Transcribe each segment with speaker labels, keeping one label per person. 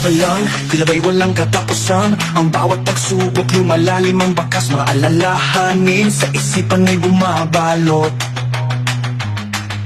Speaker 1: Lang, tila ba'y walang katapusan. Ang bawat pagsubok lumalalim ang bakas. Maalalahanin sa isipan ay bumabalot.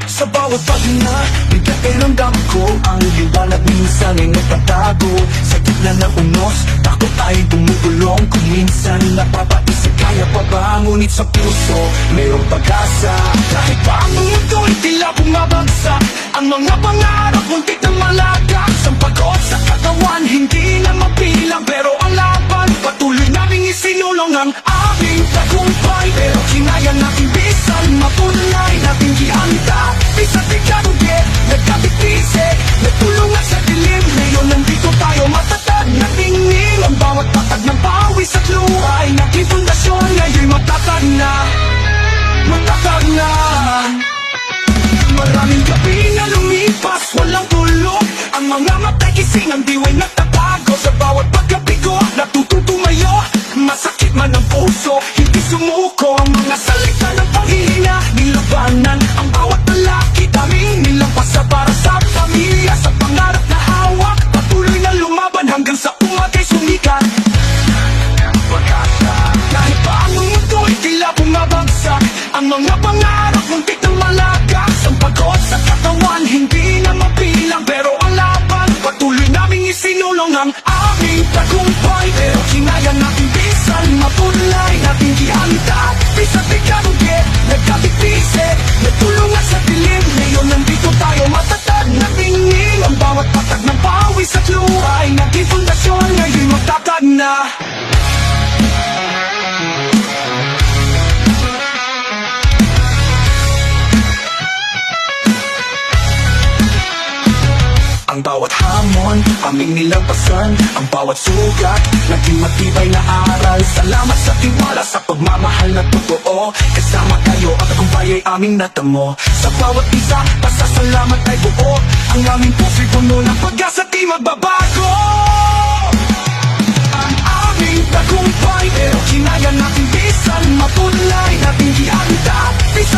Speaker 1: Sa bawat paghinga, bigat ay ramdam ko. Ang liwanag minsan ay nagtatago. Sa gitna ng unos, takot ay bumubulong. Kung minsan napapaisip, kaya pa ba? Ngunit sa puso, mayroong pag-asa. Kahit pa ang mundo ay tila bumabagsak, ang mga pangarap muntik na malagak. Ang pagod sa katawan, hindi na mabilang. Pero ang laban, patuloy naming isinulong ang aming tagumpay. Pero kinaya natin bisan, matunay natin ihanda. Isa't ikarugi, nagkabit-bisik, nagtulungan sa dilim. Ngayon nandito tayo, matatag na tingin. Ang bawat patag ng pawis at luha ay naging pundasyon. Ngayon'y matatag na, matatag na. Maraming gabi na lumipas, walang tulog. Ang mga matay kising, ang diway nagtatago. Sa bawat pagkabigo, natututumayo. Masakit man ang puso, hindi sumuko. Ang mga salita ng panghihina, nilabanan ang bawat lalaki. Daming nilampasa para sa pamilya. Sa pangarap na hawak, patuloy na lumaban hanggang sa umagay sumikat. Kahit pa ang mundo ay tila bumabagsak, ang mga pangarap muntik na malagas. Ang pagod sa katawan, hindi na mabilang. Pero ang laban, patuloy naming isinulong ang aming tagumpay. Pero kinaya natin bisan, matunay natin ihanda. Bisan ikarugi, nagkabit-bisik, nagtulungan sa dilim. Ngayon nandito tayo, matatag na tingin. Ang bawat patag ng pawis at luha ay naging pundasyon. Ngayon matatag na. Ang bawat hamon, aming nilampasan. Ang bawat sugat, naging matibay na aral. Salamat sa tiwala, sa pagmamahal na totoo. Kasama kayo, ang tagumpay ay aming natamo. Sa bawat isa, pasasalamat ay buo. Ang aming puso'y puno ng pag-asa, di magbabago. Ang aming tagumpay, pero kinaya natin bisan, matunay natin ihanda. Bisan